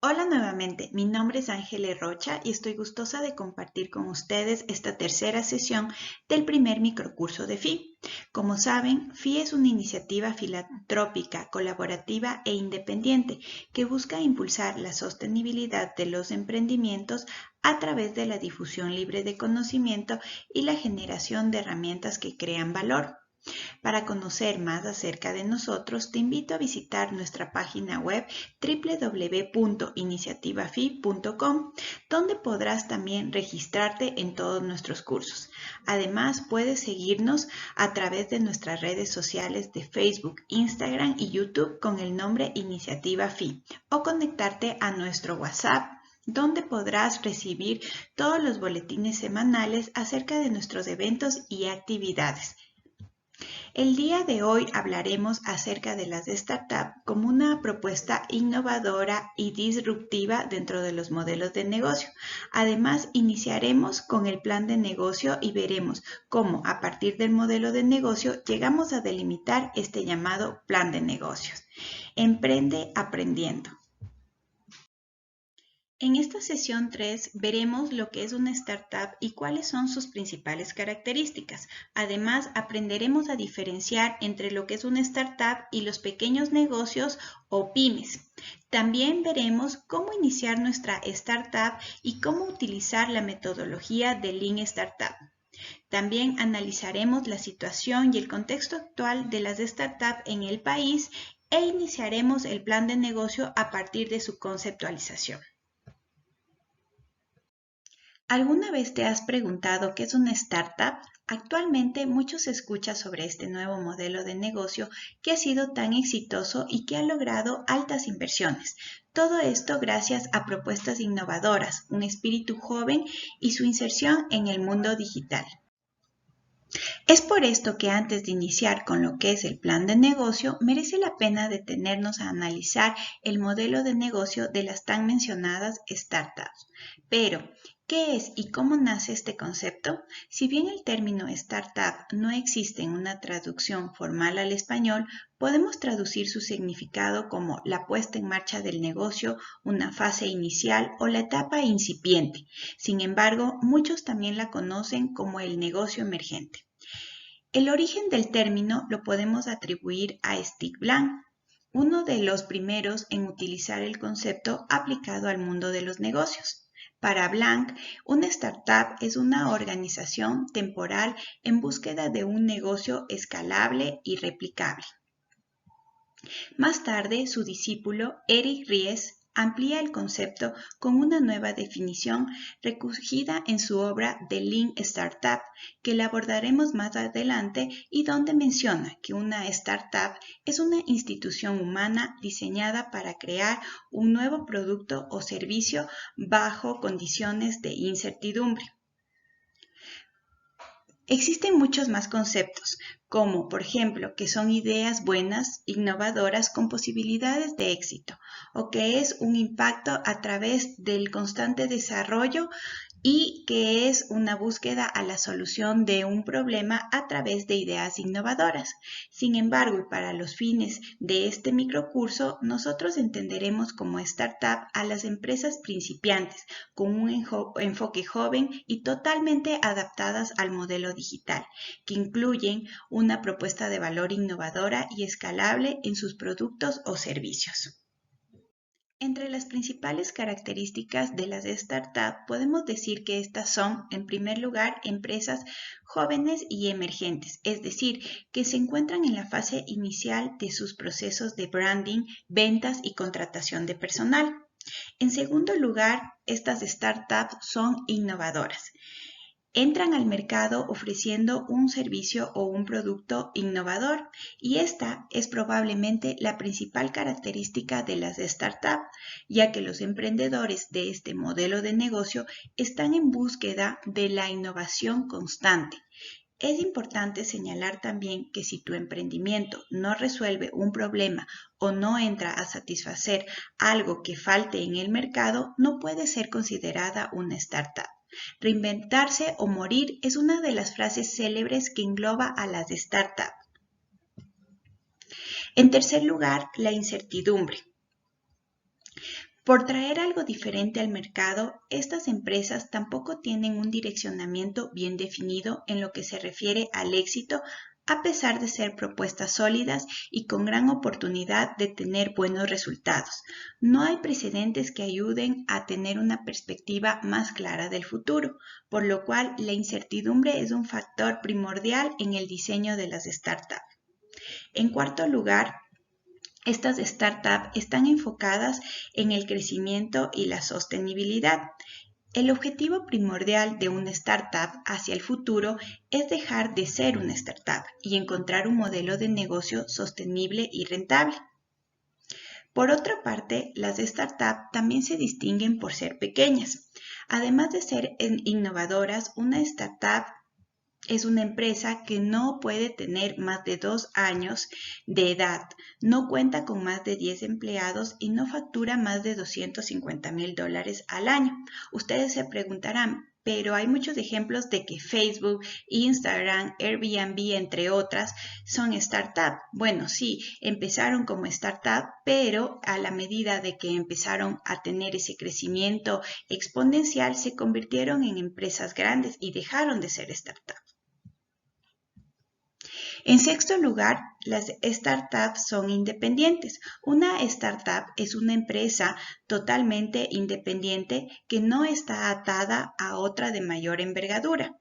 Hola nuevamente, mi nombre es Ángeles Rocha y estoy gustosa de compartir con ustedes esta tercera sesión del primer microcurso de FI. Como saben, FI es una iniciativa filantrópica, colaborativa e independiente que busca impulsar la sostenibilidad de los emprendimientos a través de la difusión libre de conocimiento y la generación de herramientas que crean valor. Para conocer más acerca de nosotros, te invito a visitar nuestra página web www.iniciativafi.com, donde podrás también registrarte en todos nuestros cursos. Además, puedes seguirnos a través de nuestras redes sociales de Facebook, Instagram y YouTube con el nombre Iniciativa FI o conectarte a nuestro WhatsApp, donde podrás recibir todos los boletines semanales acerca de nuestros eventos y actividades. El día de hoy hablaremos acerca de las startups como una propuesta innovadora y disruptiva dentro de los modelos de negocio. Además, iniciaremos con el plan de negocio y veremos cómo a partir del modelo de negocio llegamos a delimitar este llamado plan de negocios. Emprende aprendiendo. En esta sesión 3 veremos lo que es una startup y cuáles son sus principales características. Además, aprenderemos a diferenciar entre lo que es una startup y los pequeños negocios o pymes. También veremos cómo iniciar nuestra startup y cómo utilizar la metodología de Lean Startup. También analizaremos la situación y el contexto actual de las startups en el país e iniciaremos el plan de negocio a partir de su conceptualización. ¿Alguna vez te has preguntado qué es una startup? Actualmente mucho se escucha sobre este nuevo modelo de negocio que ha sido tan exitoso y que ha logrado altas inversiones. Todo esto gracias a propuestas innovadoras, un espíritu joven y su inserción en el mundo digital. Es por esto que antes de iniciar con lo que es el plan de negocio, merece la pena detenernos a analizar el modelo de negocio de las tan mencionadas startups. Pero, ¿qué es y cómo nace este concepto? Si bien el término startup no existe en una traducción formal al español, podemos traducir su significado como la puesta en marcha del negocio, una fase inicial o la etapa incipiente. Sin embargo, muchos también la conocen como el negocio emergente. El origen del término lo podemos atribuir a Stig Blank, uno de los primeros en utilizar el concepto aplicado al mundo de los negocios. Para Blank, una startup es una organización temporal en búsqueda de un negocio escalable y replicable. Más tarde, su discípulo Eric Ries amplía el concepto con una nueva definición recogida en su obra The Lean Startup, que la abordaremos más adelante y donde menciona que una startup es una institución humana diseñada para crear un nuevo producto o servicio bajo condiciones de incertidumbre. Existen muchos más conceptos, como por ejemplo que son ideas buenas, innovadoras con posibilidades de éxito, o que es un impacto a través del constante desarrollo y que es una búsqueda a la solución de un problema a través de ideas innovadoras. Sin embargo, y para los fines de este microcurso, nosotros entenderemos como startup a las empresas principiantes con un enfoque joven y totalmente adaptadas al modelo digital, que incluyen una propuesta de valor innovadora y escalable en sus productos o servicios. Entre las principales características de las startups podemos decir que estas son, en primer lugar, empresas jóvenes y emergentes, es decir, que se encuentran en la fase inicial de sus procesos de branding, ventas y contratación de personal. En segundo lugar, estas startups son innovadoras. Entran al mercado ofreciendo un servicio o un producto innovador y esta es probablemente la principal característica de las startups, ya que los emprendedores de este modelo de negocio están en búsqueda de la innovación constante. Es importante señalar también que si tu emprendimiento no resuelve un problema o no entra a satisfacer algo que falte en el mercado, no puede ser considerada una startup. Reinventarse o morir es una de las frases célebres que engloba a las startups. En tercer lugar, la incertidumbre. Por traer algo diferente al mercado, estas empresas tampoco tienen un direccionamiento bien definido en lo que se refiere al éxito, a pesar de ser propuestas sólidas y con gran oportunidad de tener buenos resultados. No hay precedentes que ayuden a tener una perspectiva más clara del futuro, por lo cual la incertidumbre es un factor primordial en el diseño de las startups. En cuarto lugar, estas startups están enfocadas en el crecimiento y la sostenibilidad. El objetivo primordial de una startup hacia el futuro es dejar de ser una startup y encontrar un modelo de negocio sostenible y rentable. Por otra parte, las startups también se distinguen por ser pequeñas. Además de ser innovadoras, una startup es una empresa que no puede tener más de 2 años de edad, no cuenta con más de 10 empleados y no factura más de $250,000 al año. Ustedes se preguntarán, pero hay muchos ejemplos de que Facebook, Instagram, Airbnb, entre otras, son startup. Bueno, sí, empezaron como startup, pero a la medida de que empezaron a tener ese crecimiento exponencial, se convirtieron en empresas grandes y dejaron de ser startup. En sexto lugar, las startups son independientes. Una startup es una empresa totalmente independiente que no está atada a otra de mayor envergadura.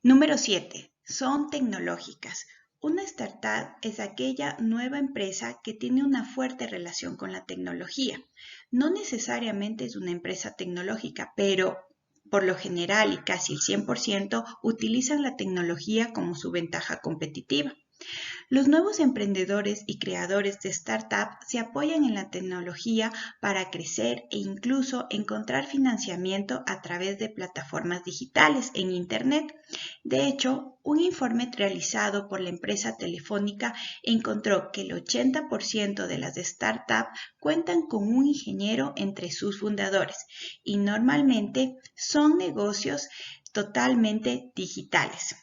Número 7. Son tecnológicas. Una startup es aquella nueva empresa que tiene una fuerte relación con la tecnología. No necesariamente es una empresa tecnológica, pero por lo general y casi el 100% utilizan la tecnología como su ventaja competitiva. Los nuevos emprendedores y creadores de startups se apoyan en la tecnología para crecer e incluso encontrar financiamiento a través de plataformas digitales en Internet. De hecho, un informe realizado por la empresa Telefónica encontró que el 80% de las startups cuentan con un ingeniero entre sus fundadores y normalmente son negocios totalmente digitales.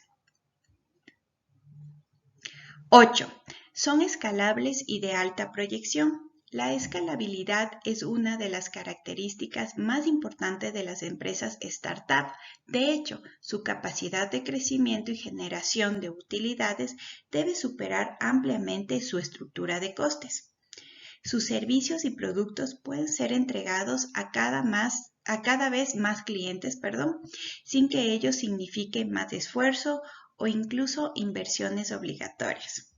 8. Son escalables y de alta proyección. La escalabilidad es una de las características más importantes de las empresas startup. De hecho, su capacidad de crecimiento y generación de utilidades debe superar ampliamente su estructura de costes. Sus servicios y productos pueden ser entregados a cada vez más clientes, sin que ello signifique más esfuerzo o incluso inversiones obligatorias.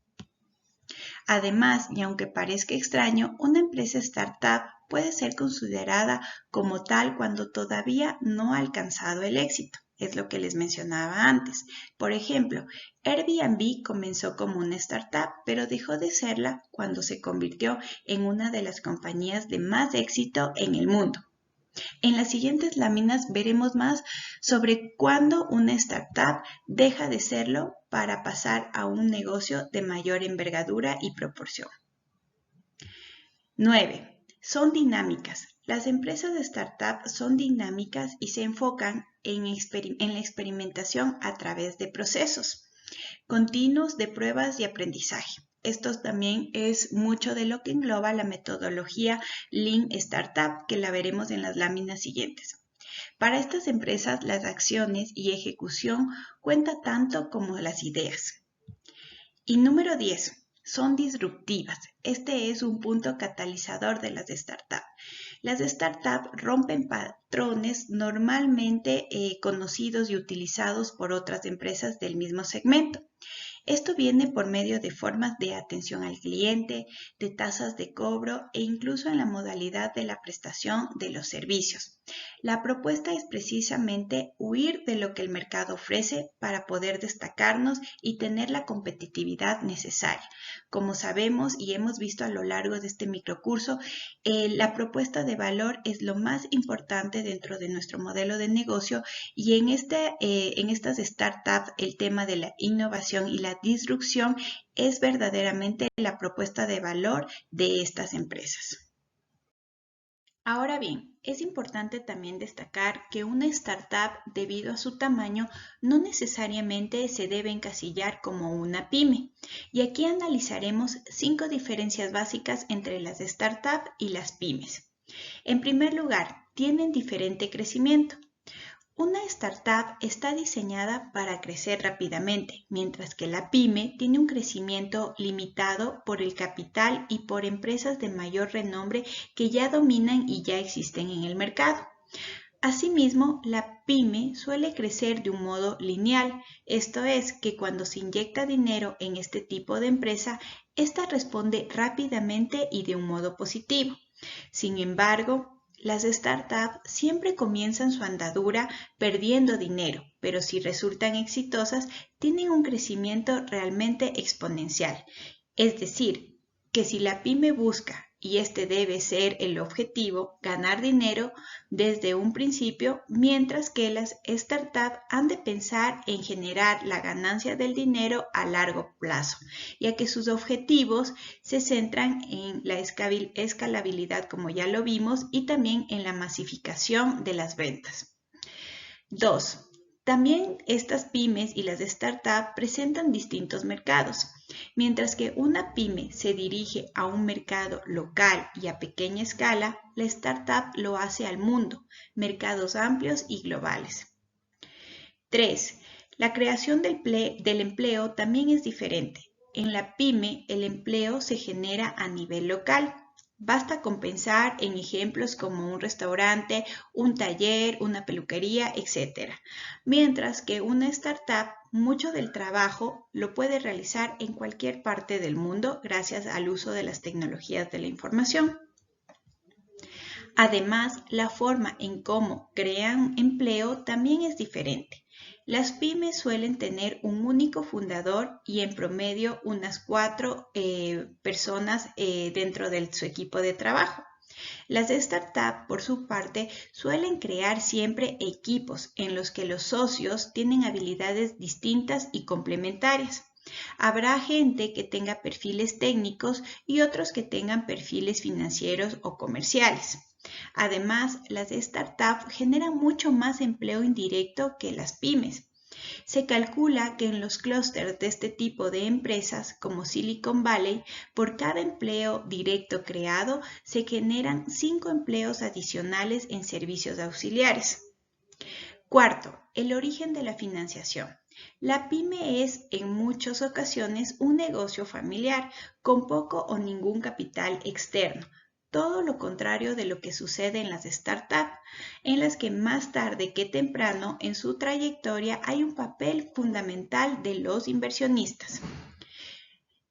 Además, y aunque parezca extraño, una empresa startup puede ser considerada como tal cuando todavía no ha alcanzado el éxito. Es lo que les mencionaba antes. Por ejemplo, Airbnb comenzó como una startup, pero dejó de serla cuando se convirtió en una de las compañías de más éxito en el mundo. En las siguientes láminas veremos más sobre cuándo una startup deja de serlo para pasar a un negocio de mayor envergadura y proporción. 9. Son dinámicas. Las empresas de startup son dinámicas y se enfocan en la experimentación a través de procesos continuos de pruebas y aprendizaje. Esto también es mucho de lo que engloba la metodología Lean Startup, que la veremos en las láminas siguientes. Para estas empresas, las acciones y ejecución cuentan tanto como las ideas. Y número 10. Son disruptivas. Este es un punto catalizador de las startups. Las startups rompen patrones normalmente conocidos y utilizados por otras empresas del mismo segmento. Esto viene por medio de formas de atención al cliente, de tasas de cobro e incluso en la modalidad de la prestación de los servicios. La propuesta es precisamente huir de lo que el mercado ofrece para poder destacarnos y tener la competitividad necesaria. Como sabemos y hemos visto a lo largo de este microcurso, la propuesta de valor es lo más importante dentro de nuestro modelo de negocio y en estas startups el tema de la innovación y la disrupción es verdaderamente la propuesta de valor de estas empresas. Ahora bien, es importante también destacar que una startup, debido a su tamaño, no necesariamente se debe encasillar como una pyme. Y aquí analizaremos 5 diferencias básicas entre las startups y las pymes. En primer lugar, tienen diferente crecimiento. Una startup está diseñada para crecer rápidamente, mientras que la pyme tiene un crecimiento limitado por el capital y por empresas de mayor renombre que ya dominan y ya existen en el mercado. Asimismo, la pyme suele crecer de un modo lineal, esto es, que cuando se inyecta dinero en este tipo de empresa, ésta responde rápidamente y de un modo positivo. Sin embargo, las startups siempre comienzan su andadura perdiendo dinero, pero si resultan exitosas, tienen un crecimiento realmente exponencial. Es decir, que si la pyme busca, y este debe ser el objetivo, ganar dinero desde un principio, mientras que las startups han de pensar en generar la ganancia del dinero a largo plazo, ya que sus objetivos se centran en la escalabilidad, como ya lo vimos, y también en la masificación de las ventas. 2. También estas pymes y las startups presentan distintos mercados. Mientras que una pyme se dirige a un mercado local y a pequeña escala, la startup lo hace al mundo, mercados amplios y globales. 3. La creación del empleo también es diferente. En la pyme, el empleo se genera a nivel local. Basta con pensar en ejemplos como un restaurante, un taller, una peluquería, etc. Mientras que una startup, mucho del trabajo lo puede realizar en cualquier parte del mundo gracias al uso de las tecnologías de la información. Además, la forma en cómo crean empleo también es diferente. Las pymes suelen tener un único fundador y en promedio unas 4 personas dentro de su equipo de trabajo. Las startups, por su parte, suelen crear siempre equipos en los que los socios tienen habilidades distintas y complementarias. Habrá gente que tenga perfiles técnicos y otros que tengan perfiles financieros o comerciales. Además, las startups generan mucho más empleo indirecto que las pymes. Se calcula que en los clústeres de este tipo de empresas, como Silicon Valley, por cada empleo directo creado se generan 5 empleos adicionales en servicios auxiliares. Cuarto, el origen de la financiación. La pyme es en muchas ocasiones un negocio familiar con poco o ningún capital externo. Todo lo contrario de lo que sucede en las startups, en las que más tarde que temprano en su trayectoria hay un papel fundamental de los inversionistas.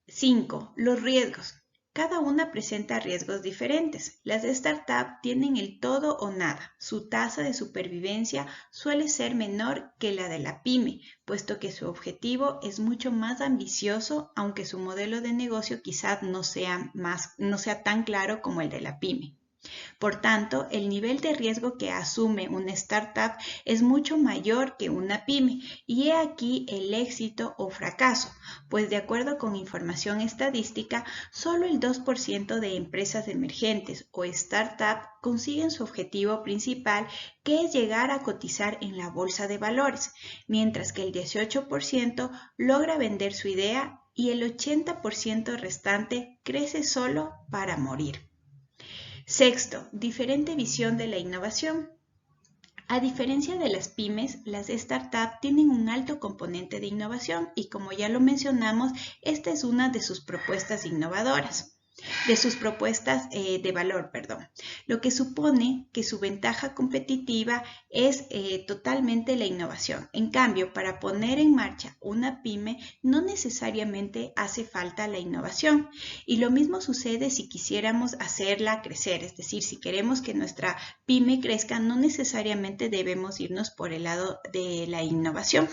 5. Los riesgos. Cada una presenta riesgos diferentes. Las startups tienen el todo o nada. Su tasa de supervivencia suele ser menor que la de la pyme, puesto que su objetivo es mucho más ambicioso, aunque su modelo de negocio quizás no sea tan claro como el de la pyme. Por tanto, el nivel de riesgo que asume una startup es mucho mayor que una pyme y he aquí el éxito o fracaso, pues de acuerdo con información estadística, solo el 2% de empresas emergentes o startup consiguen su objetivo principal, que es llegar a cotizar en la bolsa de valores, mientras que el 18% logra vender su idea y el 80% restante crece solo para morir. Sexto, diferente visión de la innovación. A diferencia de las pymes, las startups tienen un alto componente de innovación y como ya lo mencionamos, esta es una de sus propuestas innovadoras. De sus propuestas de valor, lo que supone que su ventaja competitiva es totalmente la innovación. En cambio, para poner en marcha una pyme no necesariamente hace falta la innovación y lo mismo sucede si quisiéramos hacerla crecer, es decir, si queremos que nuestra pyme crezca, no necesariamente debemos irnos por el lado de la innovación.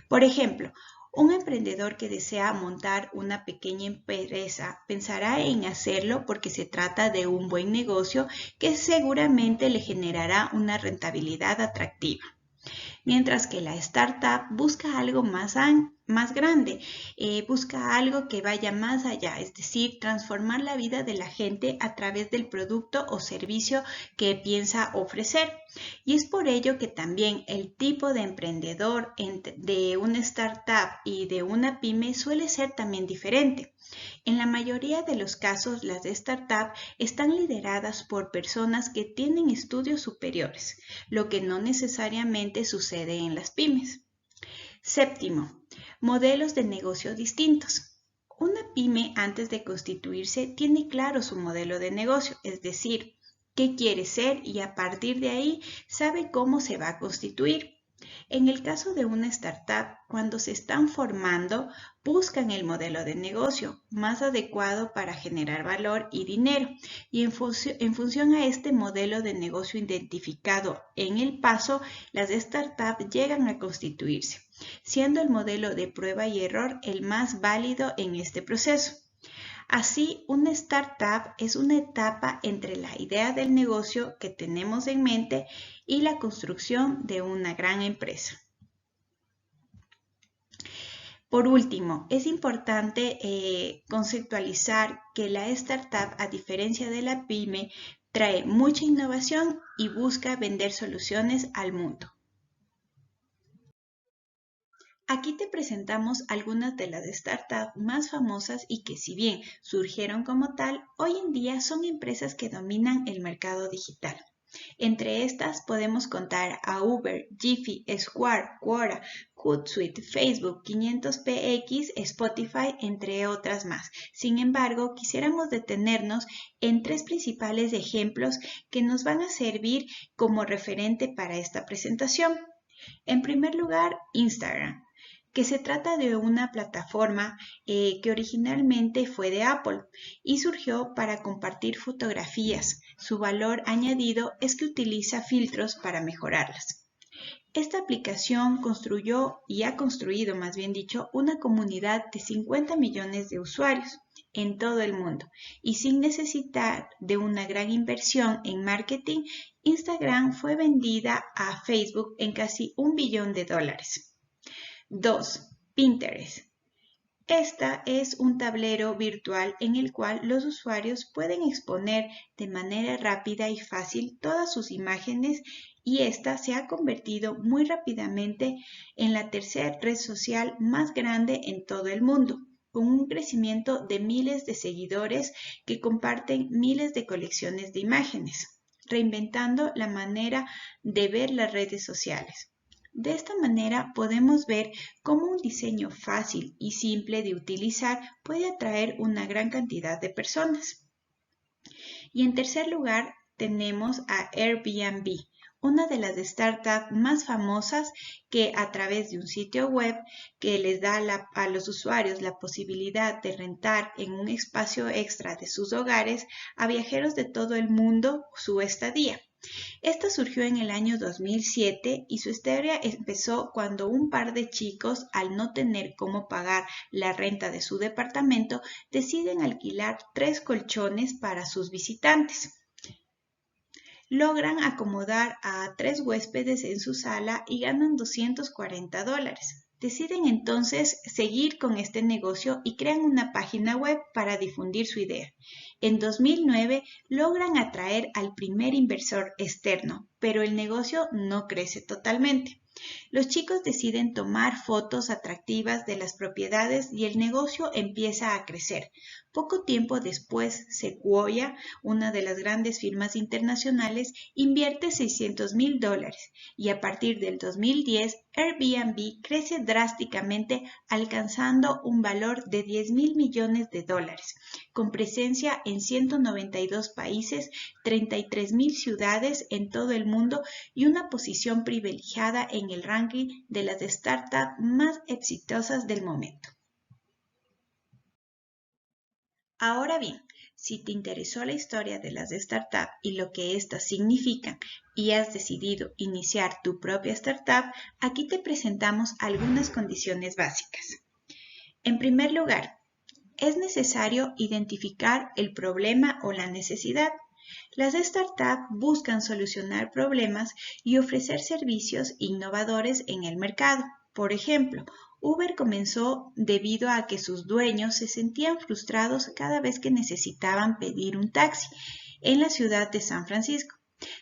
Por ejemplo, un emprendedor que desea montar una pequeña empresa pensará en hacerlo porque se trata de un buen negocio que seguramente le generará una rentabilidad atractiva. mientras que la startup busca algo más grande, busca algo que vaya más allá, es decir, transformar la vida de la gente a través del producto o servicio que piensa ofrecer. Y es por ello que también el tipo de emprendedor de una startup y de una pyme suele ser también diferente. En la mayoría de los casos, las startups están lideradas por personas que tienen estudios superiores, lo que no necesariamente sucede en las pymes. Séptimo, modelos de negocio distintos. Una pyme antes de constituirse tiene claro su modelo de negocio, es decir, qué quiere ser y a partir de ahí sabe cómo se va a constituir. En el caso de una startup, cuando se están formando, buscan el modelo de negocio más adecuado para generar valor y dinero y en función a este modelo de negocio identificado en el paso, las startups llegan a constituirse, siendo el modelo de prueba y error el más válido en este proceso. Así, una startup es una etapa entre la idea del negocio que tenemos en mente y la construcción de una gran empresa. Por último, es importante conceptualizar que la startup, a diferencia de la pyme, trae mucha innovación y busca vender soluciones al mundo. Aquí te presentamos algunas de las startups más famosas y que si bien surgieron como tal, hoy en día son empresas que dominan el mercado digital. Entre estas podemos contar a Uber, Jiffy, Square, Quora, Hootsuite, Facebook, 500px, Spotify, entre otras más. Sin embargo, quisiéramos detenernos en tres principales ejemplos que nos van a servir como referente para esta presentación. En primer lugar, Instagram, que se trata de una plataforma que originalmente fue de Apple y surgió para compartir fotografías. Su valor añadido es que utiliza filtros para mejorarlas. Esta aplicación construyó y ha construido, más bien dicho, una comunidad de 50 millones de usuarios en todo el mundo y sin necesitar de una gran inversión en marketing, Instagram fue vendida a Facebook en casi $1 billón. 2. Pinterest. Esta es un tablero virtual en el cual los usuarios pueden exponer de manera rápida y fácil todas sus imágenes y esta se ha convertido muy rápidamente en la tercera red social más grande en todo el mundo, con un crecimiento de miles de seguidores que comparten miles de colecciones de imágenes, reinventando la manera de ver las redes sociales. De esta manera podemos ver cómo un diseño fácil y simple de utilizar puede atraer una gran cantidad de personas. Y en tercer lugar tenemos a Airbnb, una de las startups más famosas que a través de un sitio web que les da a los usuarios la posibilidad de rentar en un espacio extra de sus hogares a viajeros de todo el mundo su estadía. Esta surgió en el año 2007 y su historia empezó cuando un par de chicos, al no tener cómo pagar la renta de su departamento, deciden alquilar 3 colchones para sus visitantes. Logran acomodar a 3 huéspedes en su sala y ganan $240. Deciden entonces seguir con este negocio y crean una página web para difundir su idea. En 2009 logran atraer al primer inversor externo, pero el negocio no crece totalmente. Los chicos deciden tomar fotos atractivas de las propiedades y el negocio empieza a crecer. Poco tiempo después, Sequoia, una de las grandes firmas internacionales, invierte $600,000 y a partir del 2010, Airbnb crece drásticamente alcanzando un valor de $10,000 millones, con presencia en 192 países, 33,000 ciudades en todo el mundo y una posición privilegiada en el ranking de las startups más exitosas del momento. Ahora bien, si te interesó la historia de las startups y lo que éstas significan y has decidido iniciar tu propia startup, aquí te presentamos algunas condiciones básicas. En primer lugar, es necesario identificar el problema o la necesidad. Las startups buscan solucionar problemas y ofrecer servicios innovadores en el mercado. Por ejemplo, Uber comenzó debido a que sus dueños se sentían frustrados cada vez que necesitaban pedir un taxi en la ciudad de San Francisco.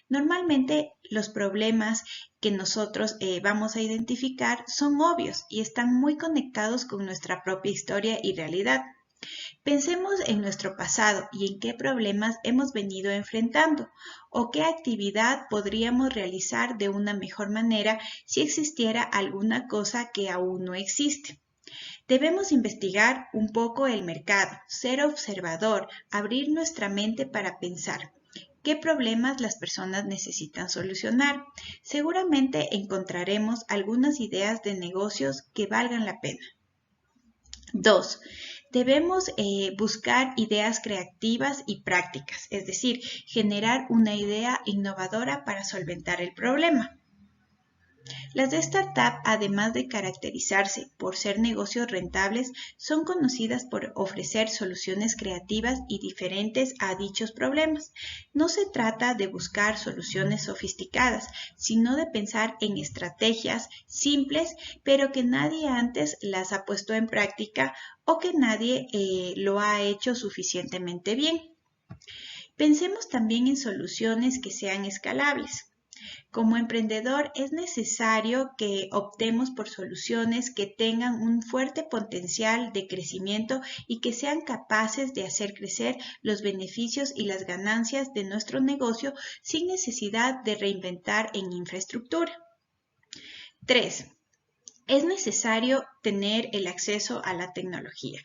Normalmente los problemas que nosotros vamos a identificar son obvios y están muy conectados con nuestra propia historia y realidad. Pensemos en nuestro pasado y en qué problemas hemos venido enfrentando o qué actividad podríamos realizar de una mejor manera si existiera alguna cosa que aún no existe. Debemos investigar un poco el mercado, ser observador, abrir nuestra mente para pensar. ¿Qué problemas las personas necesitan solucionar? Seguramente encontraremos algunas ideas de negocios que valgan la pena. 2. Debemos buscar ideas creativas y prácticas, es decir, generar una idea innovadora para solventar el problema. Las de startup, además de caracterizarse por ser negocios rentables, son conocidas por ofrecer soluciones creativas y diferentes a dichos problemas. No se trata de buscar soluciones sofisticadas, sino de pensar en estrategias simples, pero que nadie antes las ha puesto en práctica o que nadie lo ha hecho suficientemente bien. Pensemos también en soluciones que sean escalables. Como emprendedor es necesario que optemos por soluciones que tengan un fuerte potencial de crecimiento y que sean capaces de hacer crecer los beneficios y las ganancias de nuestro negocio sin necesidad de reinventar en infraestructura. 3. Es necesario tener el acceso a la tecnología.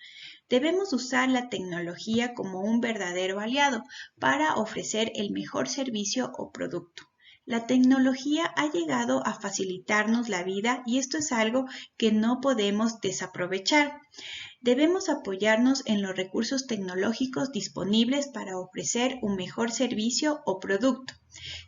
Debemos usar la tecnología como un verdadero aliado para ofrecer el mejor servicio o producto. La tecnología ha llegado a facilitarnos la vida y esto es algo que no podemos desaprovechar. Debemos apoyarnos en los recursos tecnológicos disponibles para ofrecer un mejor servicio o producto.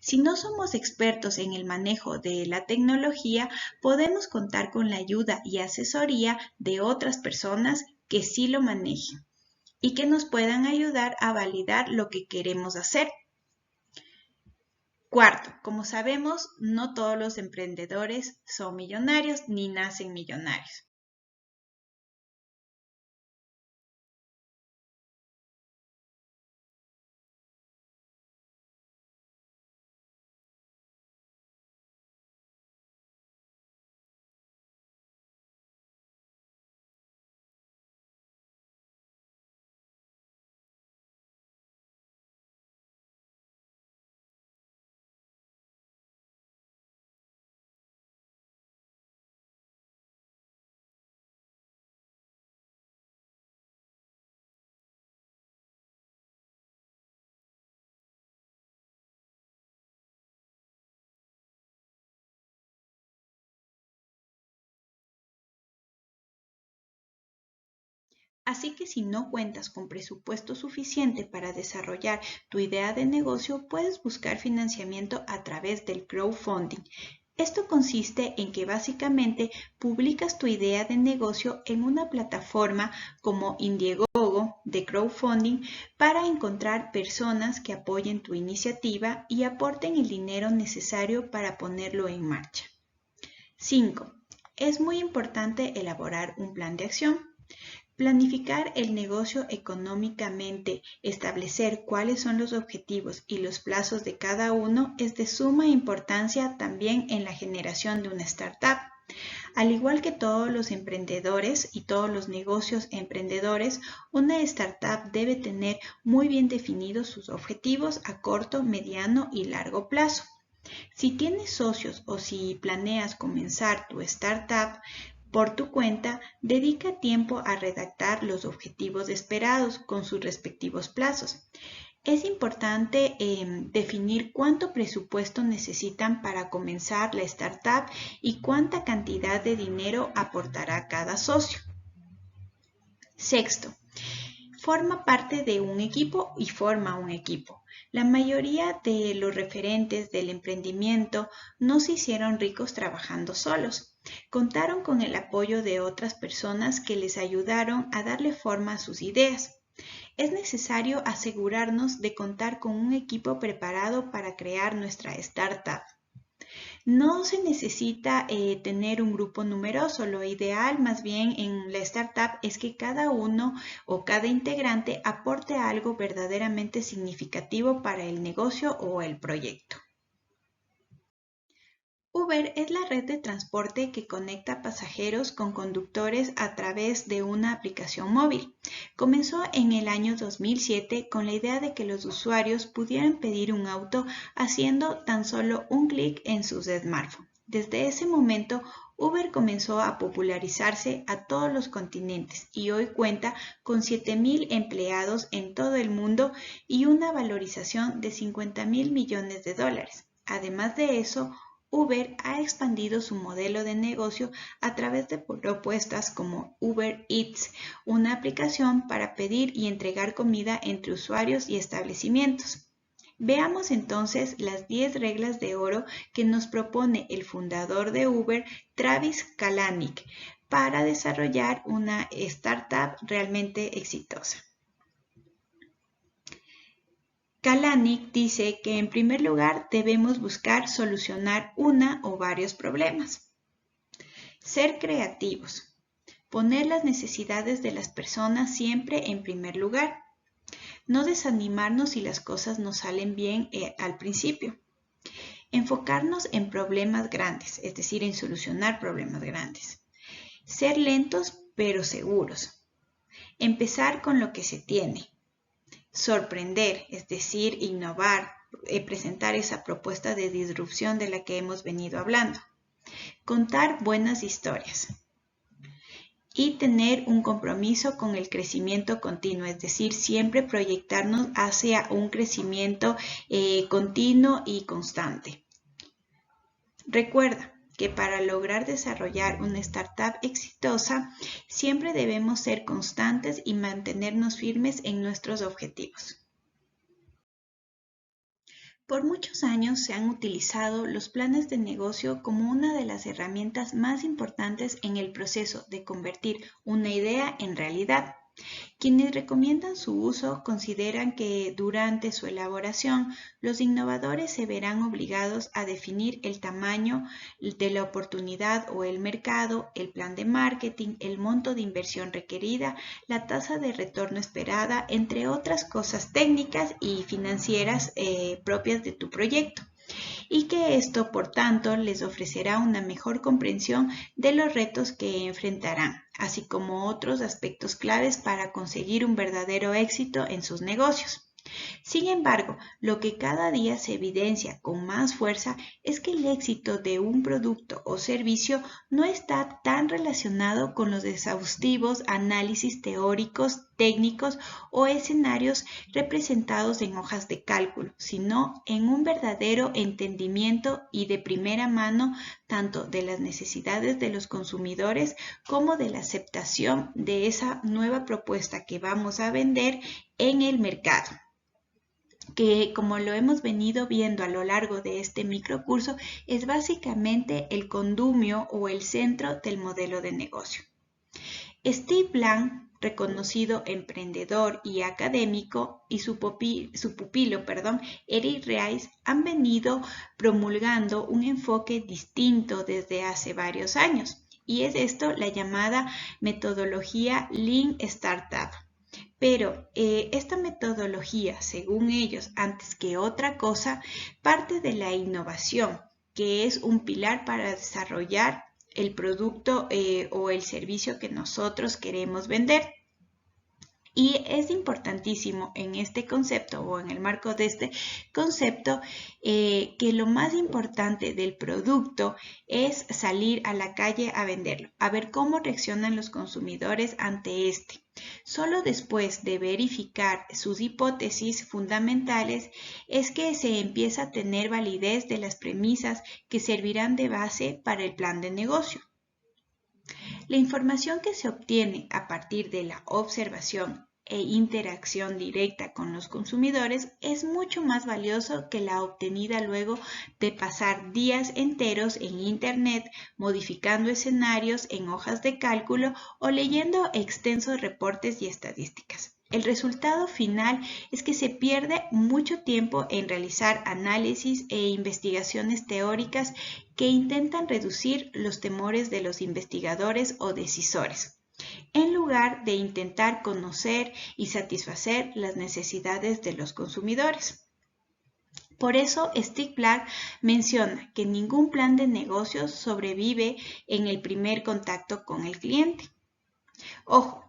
Si no somos expertos en el manejo de la tecnología, podemos contar con la ayuda y asesoría de otras personas que sí lo manejen y que nos puedan ayudar a validar lo que queremos hacer. 4. Como sabemos, no todos los emprendedores son millonarios ni nacen millonarios. Así que si no cuentas con presupuesto suficiente para desarrollar tu idea de negocio, puedes buscar financiamiento a través del crowdfunding. Esto consiste en que básicamente publicas tu idea de negocio en una plataforma como Indiegogo de crowdfunding para encontrar personas que apoyen tu iniciativa y aporten el dinero necesario para ponerlo en marcha. 5. Es muy importante elaborar un plan de acción. Planificar el negocio económicamente, establecer cuáles son los objetivos y los plazos de cada uno es de suma importancia también en la generación de una startup. Al igual que todos los emprendedores y todos los negocios emprendedores, una startup debe tener muy bien definidos sus objetivos a corto, mediano y largo plazo. Si tienes socios o si planeas comenzar tu startup, por tu cuenta, dedica tiempo a redactar los objetivos esperados con sus respectivos plazos. Es importante definir cuánto presupuesto necesitan para comenzar la startup y cuánta cantidad de dinero aportará cada socio. 6. Forma parte de un equipo y forma un equipo. La mayoría de los referentes del emprendimiento no se hicieron ricos trabajando solos. Contaron con el apoyo de otras personas que les ayudaron a darle forma a sus ideas. es necesario asegurarnos de contar con un equipo preparado para crear nuestra startup. No se necesita tener un grupo numeroso, lo ideal más bien en la startup es que cada uno o cada integrante aporte algo verdaderamente significativo para el negocio o el proyecto. Uber es la red de transporte que conecta pasajeros con conductores a través de una aplicación móvil. Comenzó en el año 2007 con la idea de que los usuarios pudieran pedir un auto haciendo tan solo un clic en sus smartphones. Desde ese momento, Uber comenzó a popularizarse a todos los continentes y hoy cuenta con 7.000 empleados en todo el mundo y una valorización de $50.000 millones. Además de eso, Uber ha expandido su modelo de negocio a través de propuestas como Uber Eats, una aplicación para pedir y entregar comida entre usuarios y establecimientos. Veamos entonces las 10 reglas de oro que nos propone el fundador de Uber, Travis Kalanick, para desarrollar una startup realmente exitosa. Kalanick dice que en primer lugar debemos buscar solucionar una o varios problemas. Ser creativos. Poner las necesidades de las personas siempre en primer lugar. No desanimarnos si las cosas no salen bien al principio. Enfocarnos en problemas grandes, es decir, en solucionar problemas grandes. Ser lentos pero seguros. Empezar con lo que se tiene. Sorprender, es decir, innovar, presentar esa propuesta de disrupción de la que hemos venido hablando. Contar buenas historias. Y tener un compromiso con el crecimiento continuo, es decir, siempre proyectarnos hacia un crecimiento continuo y constante. Recuerda que para lograr desarrollar una startup exitosa, siempre debemos ser constantes y mantenernos firmes en nuestros objetivos. Por muchos años se han utilizado los planes de negocio como una de las herramientas más importantes en el proceso de convertir una idea en realidad. Quienes recomiendan su uso consideran que durante su elaboración los innovadores se verán obligados a definir el tamaño de la oportunidad o el mercado, el plan de marketing, el monto de inversión requerida, la tasa de retorno esperada, entre otras cosas técnicas y financieras propias de tu proyecto. Y que esto, por tanto, les ofrecerá una mejor comprensión de los retos que enfrentarán, así como otros aspectos claves para conseguir un verdadero éxito en sus negocios. Sin embargo, lo que cada día se evidencia con más fuerza es que el éxito de un producto o servicio no está tan relacionado con los exhaustivos análisis teóricos, técnicos o escenarios representados en hojas de cálculo, sino en un verdadero entendimiento y de primera mano tanto de las necesidades de los consumidores como de la aceptación de esa nueva propuesta que vamos a vender en el mercado, que como lo hemos venido viendo a lo largo de este microcurso, es básicamente el condumio o el centro del modelo de negocio. Steve Blank, reconocido emprendedor y académico, y su pupilo, Eric Ries, han venido promulgando un enfoque distinto desde hace varios años, y es esto la llamada metodología Lean Startup. Pero esta metodología, según ellos, antes que otra cosa, parte de la innovación, que es un pilar para desarrollar el producto o el servicio que nosotros queremos vender. Y es importantísimo en este concepto o en el marco de este concepto que lo más importante del producto es salir a la calle a venderlo, a ver cómo reaccionan los consumidores ante este. Solo después de verificar sus hipótesis fundamentales es que se empieza a tener validez de las premisas que servirán de base para el plan de negocio. La información que se obtiene a partir de la observación e interacción directa con los consumidores es mucho más valioso que la obtenida luego de pasar días enteros en Internet modificando escenarios en hojas de cálculo o leyendo extensos reportes y estadísticas. El resultado final es que se pierde mucho tiempo en realizar análisis e investigaciones teóricas que intentan reducir los temores de los investigadores o decisores, en lugar de intentar conocer y satisfacer las necesidades de los consumidores. Por eso, Stig Blak menciona que ningún plan de negocios sobrevive en el primer contacto con el cliente. Ojo,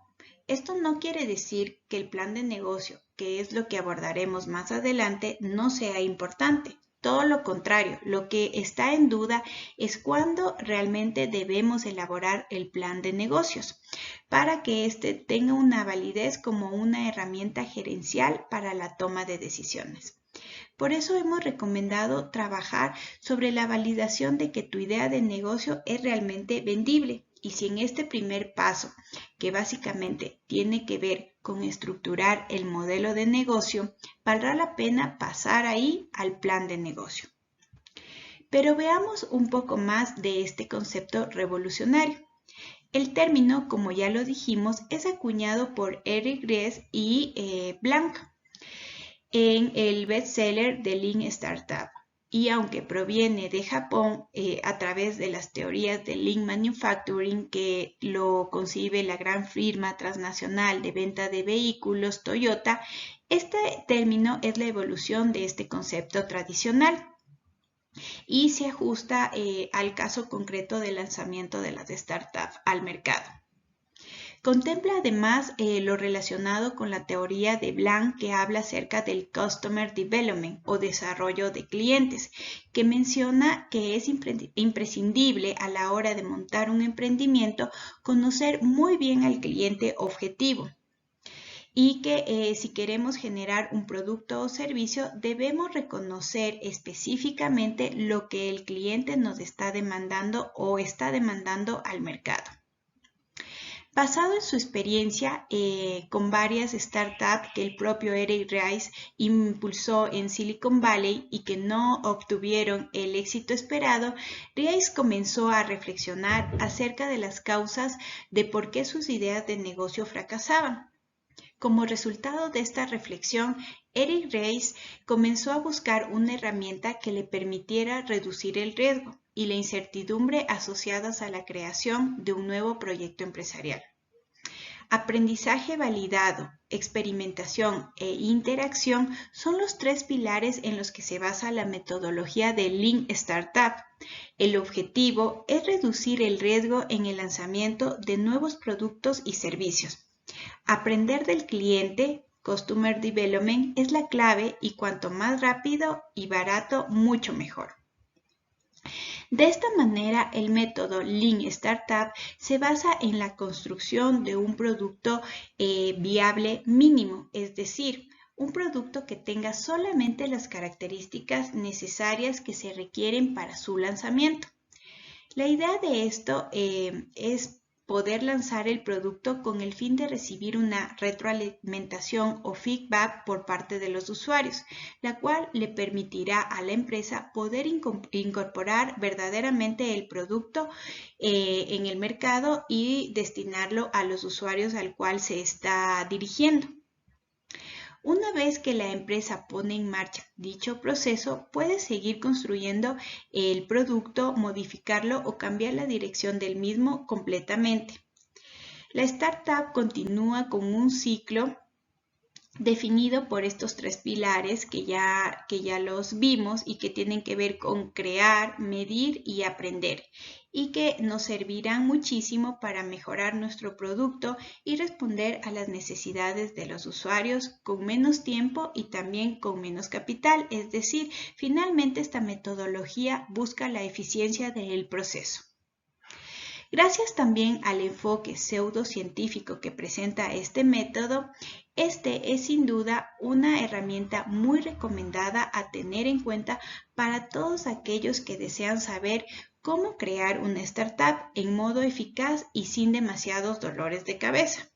esto no quiere decir que el plan de negocio, que es lo que abordaremos más adelante, no sea importante. Todo lo contrario, lo que está en duda es cuándo realmente debemos elaborar el plan de negocios para que éste tenga una validez como una herramienta gerencial para la toma de decisiones. Por eso hemos recomendado trabajar sobre la validación de que tu idea de negocio es realmente vendible. Y si en este primer paso, que básicamente tiene que ver con estructurar el modelo de negocio, valdrá la pena pasar ahí al plan de negocio. Pero veamos un poco más de este concepto revolucionario. El término, como ya lo dijimos, es acuñado por Eric Ries y Blak en el bestseller de Lean Startup. Y aunque proviene de Japón a través de las teorías de Lean Manufacturing, que lo concibe la gran firma transnacional de venta de vehículos Toyota, este término es la evolución de este concepto tradicional y se ajusta al caso concreto del lanzamiento de las startups al mercado. Contempla además lo relacionado con la teoría de Blak, que habla acerca del Customer Development o desarrollo de clientes, que menciona que es imprescindible a la hora de montar un emprendimiento conocer muy bien al cliente objetivo y que si queremos generar un producto o servicio debemos reconocer específicamente lo que el cliente nos está demandando o está demandando al mercado. Basado en su experiencia con varias startups que el propio Eric Ries impulsó en Silicon Valley y que no obtuvieron el éxito esperado, Ries comenzó a reflexionar acerca de las causas de por qué sus ideas de negocio fracasaban. Como resultado de esta reflexión, Eric Ries comenzó a buscar una herramienta que le permitiera reducir el riesgo y la incertidumbre asociadas a la creación de un nuevo proyecto empresarial. Aprendizaje validado, experimentación e interacción son los tres pilares en los que se basa la metodología de Lean Startup. El objetivo es reducir el riesgo en el lanzamiento de nuevos productos y servicios. Aprender del cliente, Customer Development, es la clave y cuanto más rápido y barato, mucho mejor. De esta manera, el método Lean Startup se basa en la construcción de un producto viable mínimo, es decir, un producto que tenga solamente las características necesarias que se requieren para su lanzamiento. La idea de esto es poder lanzar el producto con el fin de recibir una retroalimentación o feedback por parte de los usuarios, la cual le permitirá a la empresa poder incorporar verdaderamente el producto en el mercado y destinarlo a los usuarios al cual se está dirigiendo. Una vez que la empresa pone en marcha dicho proceso, puede seguir construyendo el producto, modificarlo o cambiar la dirección del mismo completamente. La startup continúa con un ciclo definido por estos tres pilares que ya los vimos y que tienen que ver con crear, medir y aprender, y que nos servirán muchísimo para mejorar nuestro producto y responder a las necesidades de los usuarios con menos tiempo y también con menos capital. Es decir, finalmente esta metodología busca la eficiencia del proceso. Gracias también al enfoque pseudocientífico que presenta este método, este es sin duda una herramienta muy recomendada a tener en cuenta para todos aquellos que desean saber cómo crear una startup en modo eficaz y sin demasiados dolores de cabeza.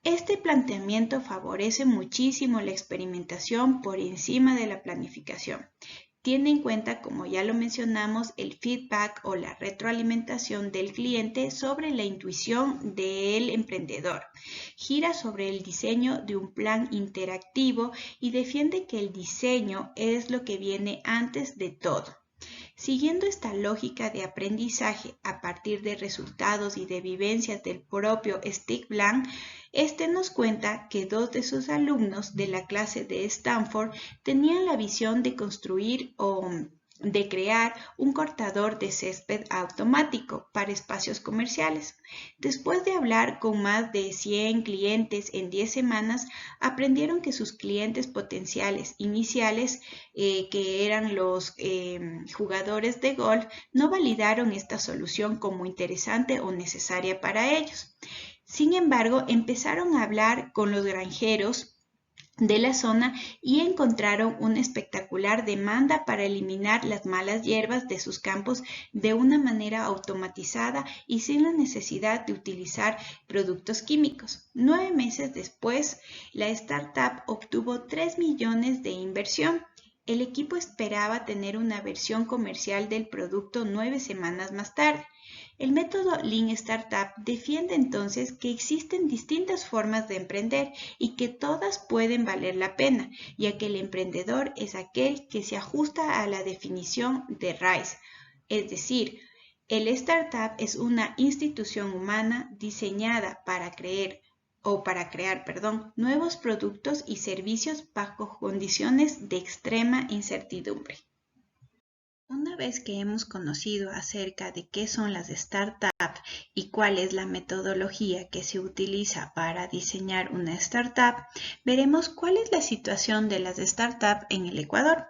Este planteamiento favorece muchísimo la experimentación por encima de la planificación. tiene en cuenta, como ya lo mencionamos, el feedback o la retroalimentación del cliente sobre la intuición del emprendedor. Gira sobre el diseño de un plan interactivo y defiende que el diseño es lo que viene antes de todo. Siguiendo esta lógica de aprendizaje a partir de resultados y de vivencias del propio Stig Blank, este nos cuenta que 2 de sus alumnos de la clase de Stanford tenían la visión de construir o de crear un cortador de césped automático para espacios comerciales. Después de hablar con más de 100 clientes en 10 semanas, aprendieron que sus clientes potenciales iniciales, que eran los jugadores de golf, no validaron esta solución como interesante o necesaria para ellos. Sin embargo, empezaron a hablar con los granjeros de la zona y encontraron una espectacular demanda para eliminar las malas hierbas de sus campos de una manera automatizada y sin la necesidad de utilizar productos químicos. 9 meses después, la startup obtuvo 3 millones de inversión. El equipo esperaba tener una versión comercial del producto 9 semanas más tarde. El método Lean Startup defiende entonces que existen distintas formas de emprender y que todas pueden valer la pena, ya que el emprendedor es aquel que se ajusta a la definición de Rice, es decir, el startup es una institución humana diseñada para crear nuevos productos y servicios bajo condiciones de extrema incertidumbre. Una vez que hemos conocido acerca de qué son las startups y cuál es la metodología que se utiliza para diseñar una startup, veremos cuál es la situación de las startups en el Ecuador.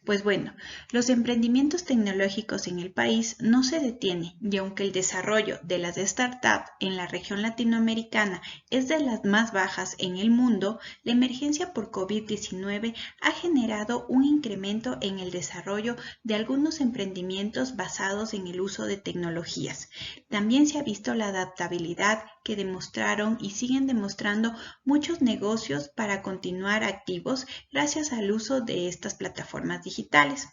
Pues bueno, los emprendimientos tecnológicos en el país no se detienen y aunque el desarrollo de las startups en la región latinoamericana es de las más bajas en el mundo, la emergencia por COVID-19 ha generado un incremento en el desarrollo de algunos emprendimientos basados en el uso de tecnologías. También se ha visto la adaptabilidad que demostraron y siguen demostrando muchos negocios para continuar activos gracias al uso de estas plataformas digitales.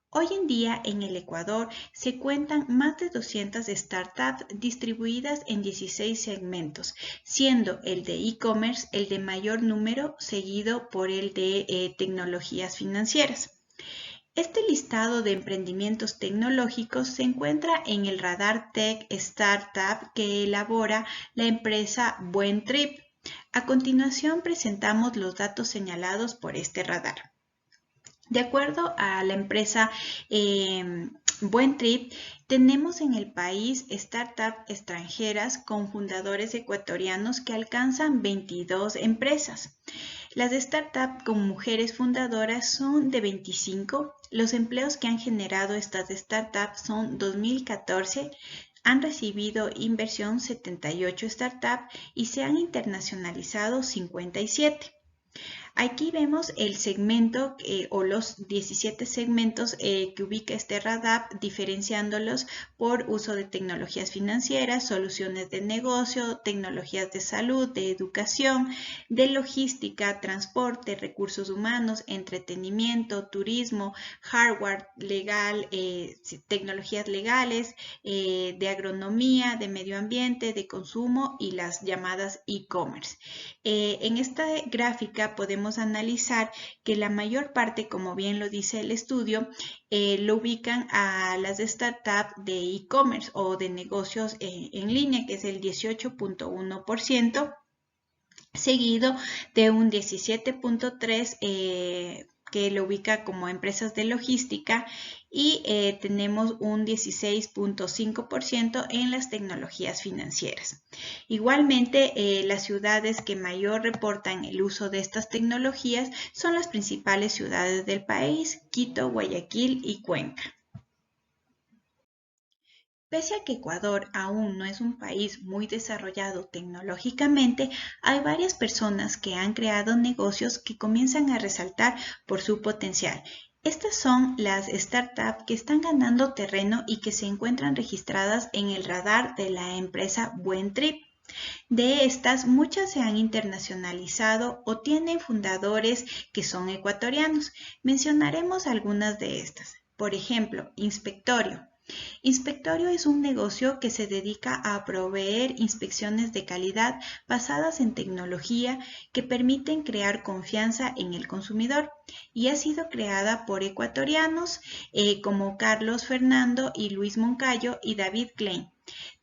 Hoy en día en el Ecuador se cuentan más de 200 startups distribuidas en 16 segmentos, siendo el de e-commerce el de mayor número, seguido por el de tecnologías financieras. Este listado de emprendimientos tecnológicos se encuentra en el Radar Tech Startup que elabora la empresa Buen Trip. A continuación presentamos los datos señalados por este radar. De acuerdo a la empresa Buen Trip, tenemos en el país startups extranjeras con fundadores ecuatorianos que alcanzan 22 empresas. Las startups con mujeres fundadoras son de 25. Los empleos que han generado estas startups son 2014. Han recibido inversión 78 startups y se han internacionalizado 57. Aquí vemos el segmento o los 17 segmentos que ubica este radar, diferenciándolos por uso de tecnologías financieras, soluciones de negocio, tecnologías de salud, de educación, de logística, transporte, recursos humanos, entretenimiento, turismo, hardware legal, tecnologías legales, de agronomía, de medio ambiente, de consumo y las llamadas e-commerce. En esta gráfica podemos analizar que la mayor parte, como bien lo dice el estudio, lo ubican a las startups de e-commerce o de negocios en línea, que es el 18.1%, seguido de un 17.3% que lo ubica como empresas de logística y tenemos un 16.5% en las tecnologías financieras. Igualmente, las ciudades que mayor reportan el uso de estas tecnologías son las principales ciudades del país: Quito, Guayaquil y Cuenca. Pese a que Ecuador aún no es un país muy desarrollado tecnológicamente, hay varias personas que han creado negocios que comienzan a resaltar por su potencial. Estas son las startups que están ganando terreno y que se encuentran registradas en el radar de la empresa Buen Trip. De estas, muchas se han internacionalizado o tienen fundadores que son ecuatorianos. Mencionaremos algunas de estas. Por ejemplo, Inspectorio. Inspectorio es un negocio que se dedica a proveer inspecciones de calidad basadas en tecnología que permiten crear confianza en el consumidor y ha sido creada por ecuatorianos como Carlos Fernando y Luis Moncayo y David Klein.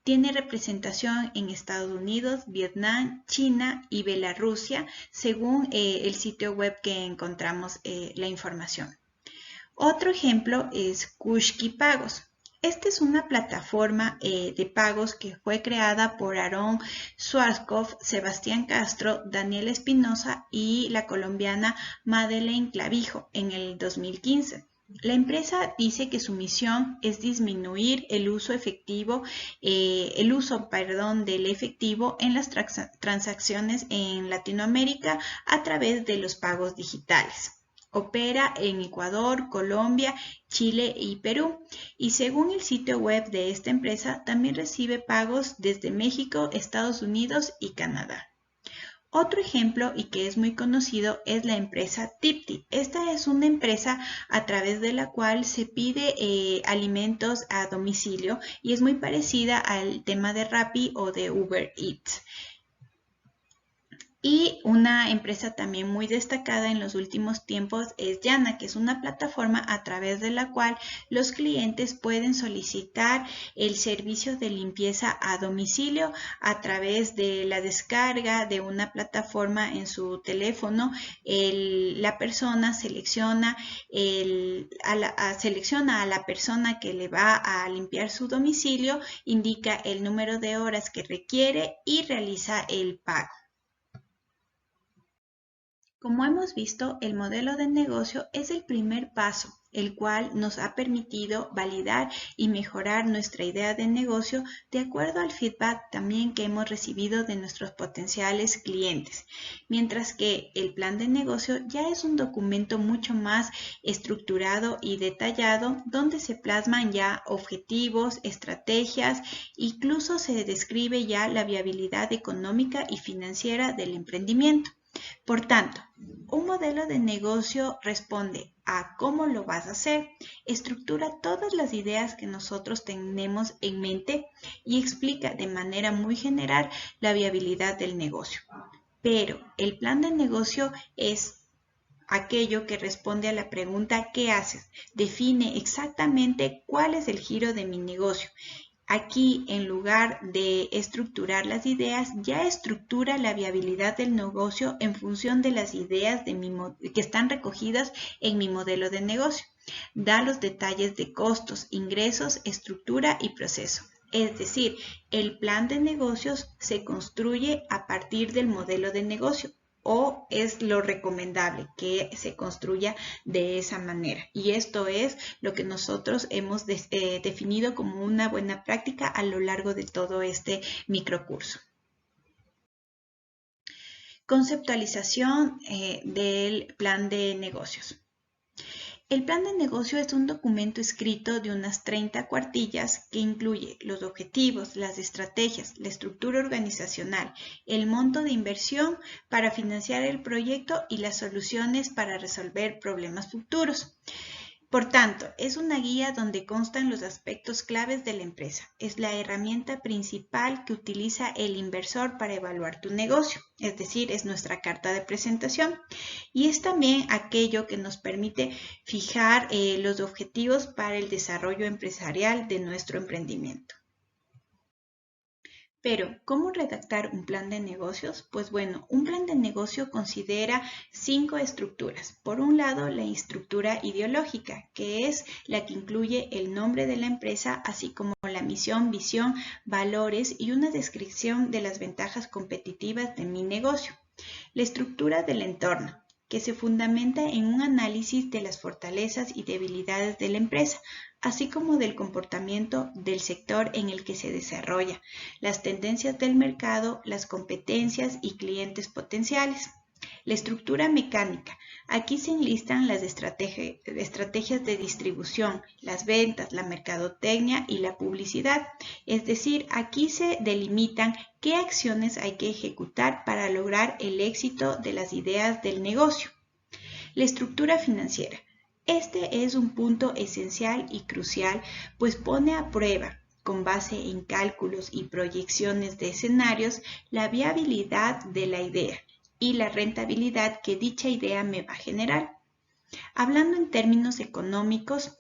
Tiene representación en Estados Unidos, Vietnam, China y Bielorrusia, según el sitio web que encontramos la información. Otro ejemplo es Kushki Pagos. Esta es una plataforma de pagos que fue creada por Aaron Schwarzkopf, Sebastián Castro, Daniel Espinosa y la colombiana Madeleine Clavijo en el 2015. La empresa dice que su misión es disminuir el uso del efectivo en las transacciones en Latinoamérica a través de los pagos digitales. Opera en Ecuador, Colombia, Chile y Perú. Y según el sitio web de esta empresa, también recibe pagos desde México, Estados Unidos y Canadá. Otro ejemplo y que es muy conocido es la empresa Tipti. Esta es una empresa a través de la cual se pide alimentos a domicilio y es muy parecida al tema de Rappi o de Uber Eats. Y una empresa también muy destacada en los últimos tiempos es Yana, que es una plataforma a través de la cual los clientes pueden solicitar el servicio de limpieza a domicilio a través de la descarga de una plataforma en su teléfono. La persona selecciona a la persona que le va a limpiar su domicilio, indica el número de horas que requiere y realiza el pago. Como hemos visto, el modelo de negocio es el primer paso, el cual nos ha permitido validar y mejorar nuestra idea de negocio de acuerdo al feedback también que hemos recibido de nuestros potenciales clientes. Mientras que el plan de negocio ya es un documento mucho más estructurado y detallado donde se plasman ya objetivos, estrategias, incluso se describe ya la viabilidad económica y financiera del emprendimiento. Por tanto, un modelo de negocio responde a cómo lo vas a hacer, estructura todas las ideas que nosotros tenemos en mente y explica de manera muy general la viabilidad del negocio. Pero el plan de negocio es aquello que responde a la pregunta ¿qué haces? Define exactamente cuál es el giro de mi negocio. Aquí, en lugar de estructurar las ideas, ya estructura la viabilidad del negocio en función de las ideas que están recogidas en mi modelo de negocio. Da los detalles de costos, ingresos, estructura y proceso. Es decir, el plan de negocios se construye a partir del modelo de negocio, o es lo recomendable que se construya de esa manera. Y esto es lo que nosotros hemos definido como una buena práctica a lo largo de todo este microcurso. Conceptualización del plan de negocios. El plan de negocio es un documento escrito de unas 30 cuartillas que incluye los objetivos, las estrategias, la estructura organizacional, el monto de inversión para financiar el proyecto y las soluciones para resolver problemas futuros. Por tanto, es una guía donde constan los aspectos claves de la empresa. Es la herramienta principal que utiliza el inversor para evaluar tu negocio, es decir, es nuestra carta de presentación. Y es también aquello que nos permite fijar los objetivos para el desarrollo empresarial de nuestro emprendimiento. Pero, ¿cómo redactar un plan de negocios? Pues bueno, un plan de negocio considera 5 estructuras. Por un lado, la estructura ideológica, que es la que incluye el nombre de la empresa, así como la misión, visión, valores y una descripción de las ventajas competitivas de mi negocio. La estructura del entorno, que se fundamenta en un análisis de las fortalezas y debilidades de la empresa, así como del comportamiento del sector en el que se desarrolla, las tendencias del mercado, las competencias y clientes potenciales. La estructura mecánica. Aquí se enlistan las estrategias de distribución, las ventas, la mercadotecnia y la publicidad. Es decir, aquí se delimitan qué acciones hay que ejecutar para lograr el éxito de las ideas del negocio. La estructura financiera. Este es un punto esencial y crucial, pues pone a prueba, con base en cálculos y proyecciones de escenarios, la viabilidad de la idea y la rentabilidad que dicha idea me va a generar. Hablando en términos económicos,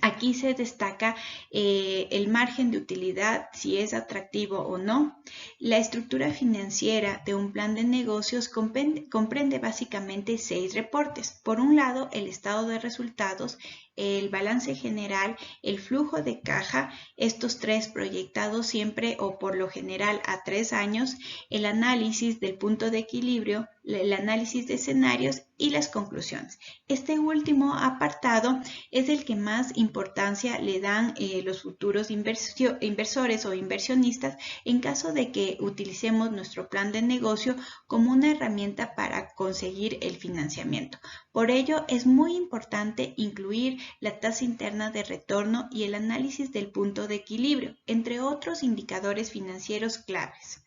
aquí se destaca el margen de utilidad, si es atractivo o no. La estructura financiera de un plan de negocios comprende básicamente 6 reportes. Por un lado, el estado de resultados, el balance general, el flujo de caja, estos 3 proyectados siempre o por lo general a 3 años, el análisis del punto de equilibrio, el análisis de escenarios y las conclusiones. Este último apartado es el que más importancia le dan los futuros inversores o inversionistas en caso de que utilicemos nuestro plan de negocio como una herramienta para conseguir el financiamiento. Por ello, es muy importante incluir la tasa interna de retorno y el análisis del punto de equilibrio, entre otros indicadores financieros claves.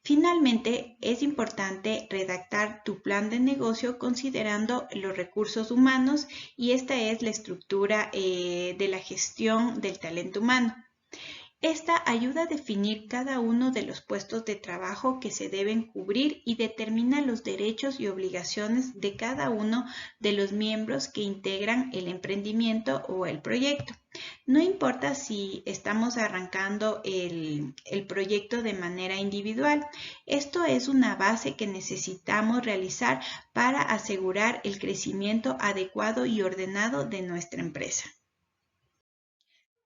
Finalmente, es importante redactar tu plan de negocio considerando los recursos humanos y esta es la estructura de la gestión del talento humano. Esta ayuda a definir cada uno de los puestos de trabajo que se deben cubrir y determina los derechos y obligaciones de cada uno de los miembros que integran el emprendimiento o el proyecto. No importa si estamos arrancando el proyecto de manera individual, esto es una base que necesitamos realizar para asegurar el crecimiento adecuado y ordenado de nuestra empresa.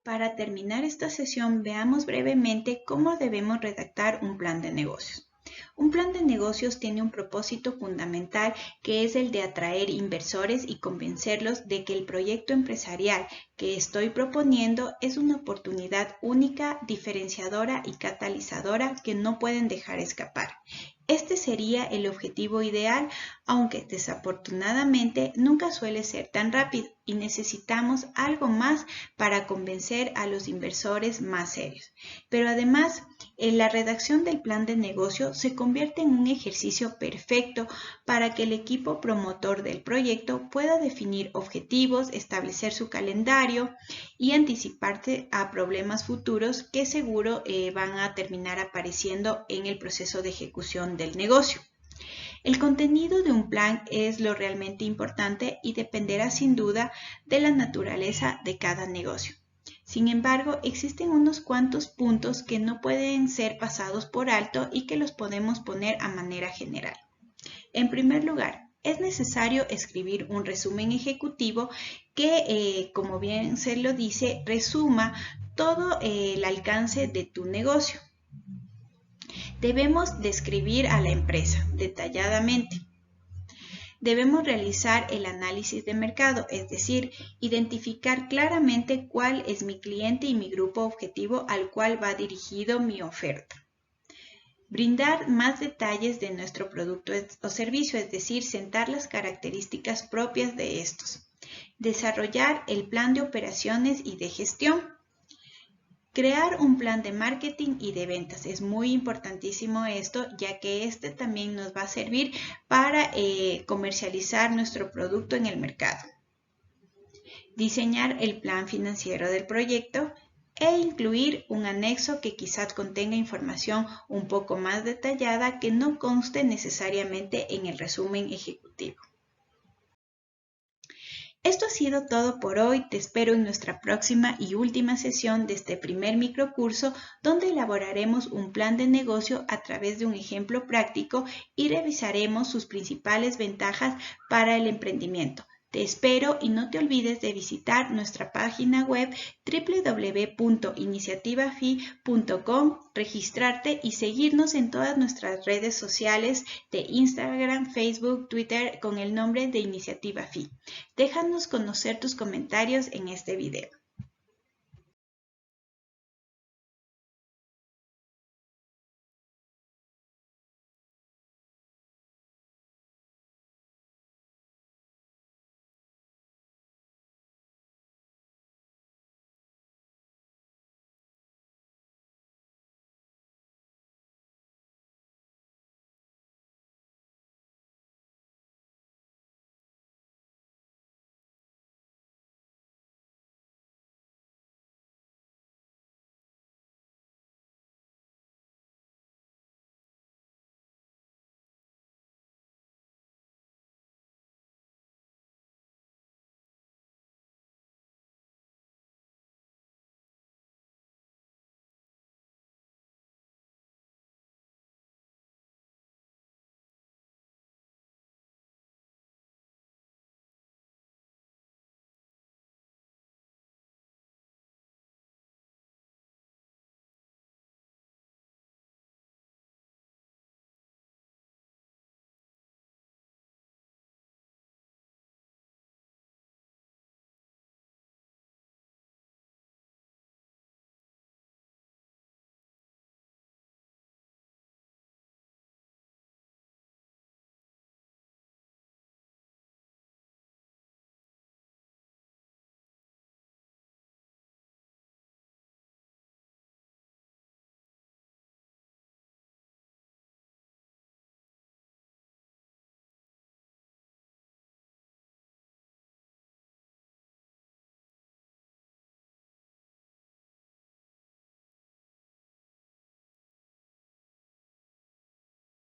Para terminar esta sesión, veamos brevemente cómo debemos redactar un plan de negocios. Un plan de negocios tiene un propósito fundamental que es el de atraer inversores y convencerlos de que el proyecto empresarial que estoy proponiendo es una oportunidad única, diferenciadora y catalizadora que no pueden dejar escapar. Este sería el objetivo ideal, aunque desafortunadamente nunca suele ser tan rápido y necesitamos algo más para convencer a los inversores más serios. Pero además, la redacción del plan de negocio se convierte en un ejercicio perfecto para que el equipo promotor del proyecto pueda definir objetivos, establecer su calendario y anticiparse a problemas futuros que seguro van a terminar apareciendo en el proceso de ejecución del negocio. El contenido de un plan es lo realmente importante y dependerá sin duda de la naturaleza de cada negocio. Sin embargo, existen unos cuantos puntos que no pueden ser pasados por alto y que los podemos poner a manera general. En primer lugar, es necesario escribir un resumen ejecutivo que, como bien se lo dice, resuma todo el alcance de tu negocio. Debemos describir a la empresa detalladamente. Debemos realizar el análisis de mercado, es decir, identificar claramente cuál es mi cliente y mi grupo objetivo al cual va dirigido mi oferta. Brindar más detalles de nuestro producto o servicio, es decir, sentar las características propias de estos. Desarrollar el plan de operaciones y de gestión. Crear un plan de marketing y de ventas. Es muy importantísimo esto, ya que este también nos va a servir para comercializar nuestro producto en el mercado. Diseñar el plan financiero del proyecto e incluir un anexo que quizás contenga información un poco más detallada que no conste necesariamente en el resumen ejecutivo. Esto ha sido todo por hoy. Te espero en nuestra próxima y última sesión de este primer microcurso donde elaboraremos un plan de negocio a través de un ejemplo práctico y revisaremos sus principales ventajas para el emprendimiento. Te espero y no te olvides de visitar nuestra página web www.iniciativafi.com, registrarte y seguirnos en todas nuestras redes sociales de Instagram, Facebook, Twitter con el nombre de Iniciativa Fi. Déjanos conocer tus comentarios en este video.